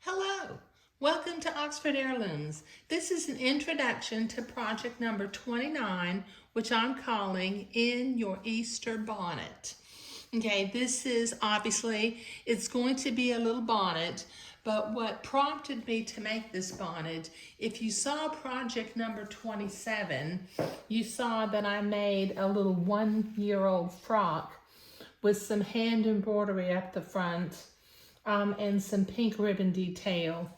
Hello, welcome to Oxford Heirlooms. This is an introduction to project number 29, which I'm calling In Your Easter Bonnet. Okay, this is obviously, it's going to be a little bonnet, but what prompted me to make this bonnet, if you saw project number 27, you saw that I made a little 1-year-old frock with some hand embroidery up the front and some pink ribbon detail,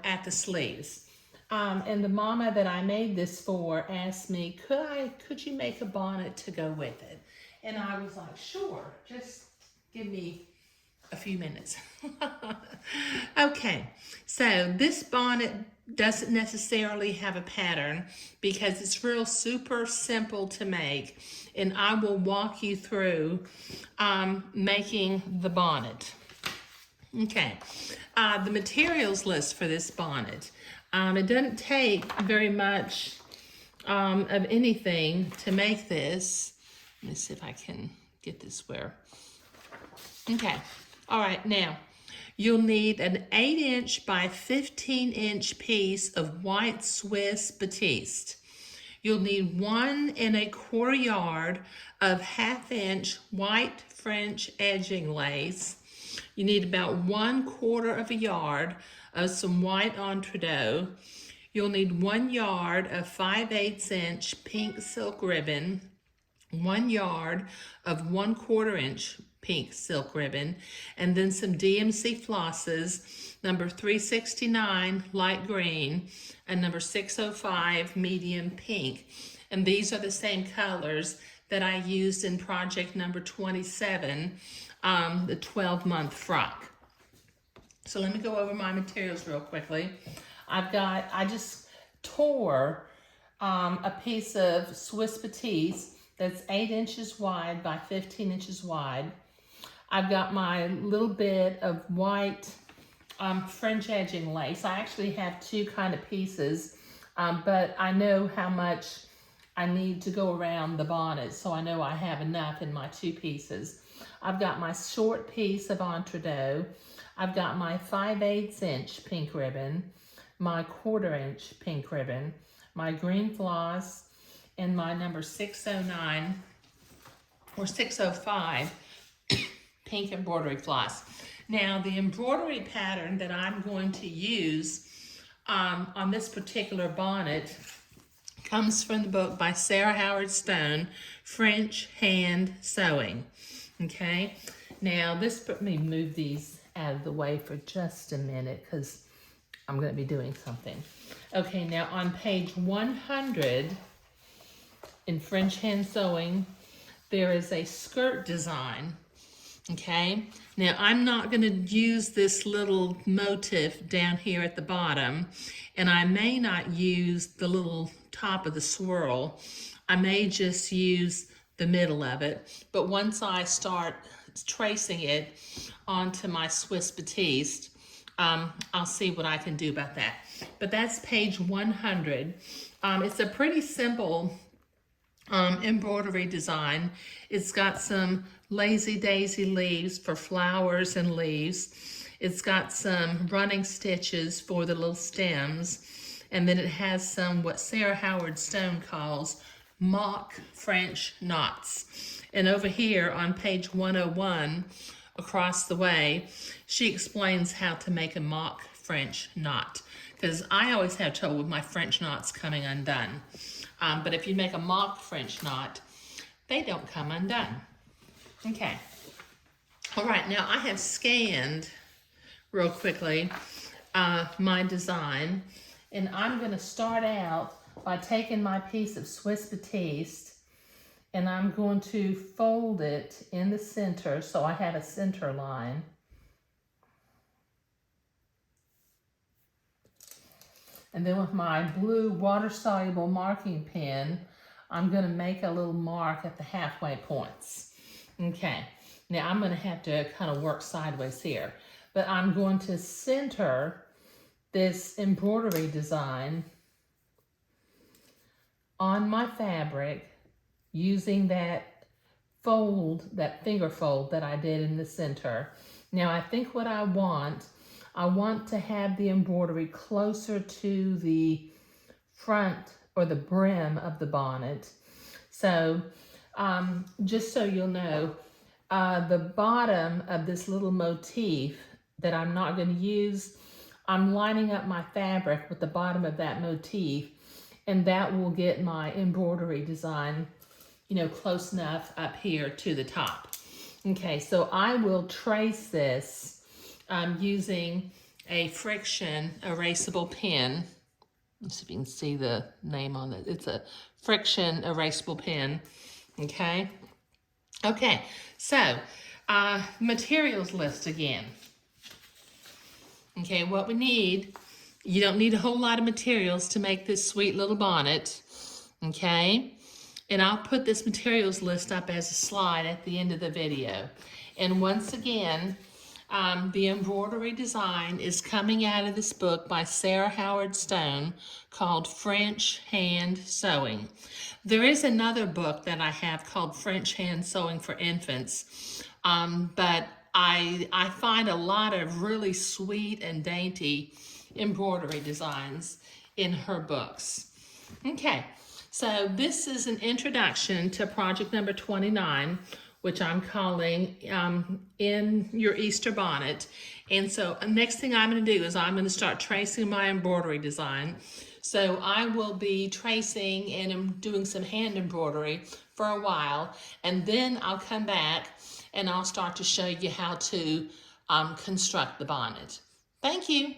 at the sleeves. And the mama that I made this for asked me, could you make a bonnet to go with it? And I was like, sure, just give me a few minutes. Okay, so this bonnet doesn't necessarily have a pattern because it's real super simple to make, and I will walk you through making the bonnet. Okay, the materials list for this bonnet. It doesn't take very much of anything to make this. Let me see if I can get this where. Okay, all right, now you'll need an 8-inch by 15-inch piece of white Swiss batiste. You'll need 1 1/4 yard of 1/2-inch white French edging lace. You need about 1/4 yard of some white entredeaux. You'll need 1 yard of 5/8-inch pink silk ribbon, 1 yard of 1/4 inch pink silk ribbon, and then some DMC flosses, number 369 light green and number 605 medium pink. And these are the same colors that I used in project number 27, the 12-month frock. So let me go over my materials real quickly. I just tore a piece of Swiss batiste that's 8 inches wide by 15 inches wide. I've got my little bit of white French edging lace. I actually have 2 kind of pieces, but I know how much I need to go around the bonnet, so I know I have enough in my 2 pieces. I've got my short piece of entredeaux. I've got my 5/8-inch pink ribbon, my 1/4 inch pink ribbon, my green floss, and my number 609 or 605 pink embroidery floss. Now, the embroidery pattern that I'm going to use on this particular bonnet comes from the book by Sarah Howard Stone, French Hand Sewing. Okay, now let me move these out of the way for just a minute because I'm going to be doing something. Okay, now on page 100 in French Hand Sewing, there is a skirt design. Okay, now I'm not going to use this little motif down here at the bottom, and I may not use the little top of the swirl. I may just use the middle of it, but once I start tracing it onto my Swiss batiste, I'll see what I can do about that. But that's page 100. It's a pretty simple embroidery design. It's got some lazy daisy leaves for flowers and leaves. It's got some running stitches for the little stems, and then it has some what Sarah Howard Stone calls mock French knots. And over here on page 101 across the way, she explains how to make a mock French knot, because I always have trouble with my French knots coming undone. But if you make a mock French knot, they don't come undone. Okay. All right, now I have scanned real quickly my design, and I'm going to start out by taking my piece of Swiss batiste, and I'm going to fold it in the center so I have a center line. And then with my blue water-soluble marking pen, I'm going to make a little mark at the halfway points. Okay, now I'm going to have to kind of work sideways here, but I'm going to center this embroidery design on my fabric using that fold, that finger fold that I did in the center. Now I think what I want, I want to have the embroidery closer to the front or the brim of the bonnet. So just so you'll know, the bottom of this little motif that I'm not going to use, I'm lining up my fabric with the bottom of that motif, and that will get my embroidery design, you know, close enough up here to the top. Okay, so I will trace this using a friction erasable pen. Let's see if you can see the name on it. It's a friction erasable pen. Okay. Okay, so materials list again. Okay, what we need, you don't need a whole lot of materials to make this sweet little bonnet. Okay, and I'll put this materials list up as a slide at the end of the video. And once again, the embroidery design is coming out of this book by Sarah Howard Stone called French Hand Sewing. There is another book that I have called French Hand Sewing for Infants, but I find a lot of really sweet and dainty embroidery designs in her books. Okay, so this is an introduction to project number 29, which I'm calling In Your Easter Bonnet. And so next thing I'm going to do is I'm going to start tracing my embroidery design. So I will be tracing and doing some hand embroidery for a while, and then I'll come back and I'll start to show you how to construct the bonnet. Thank you.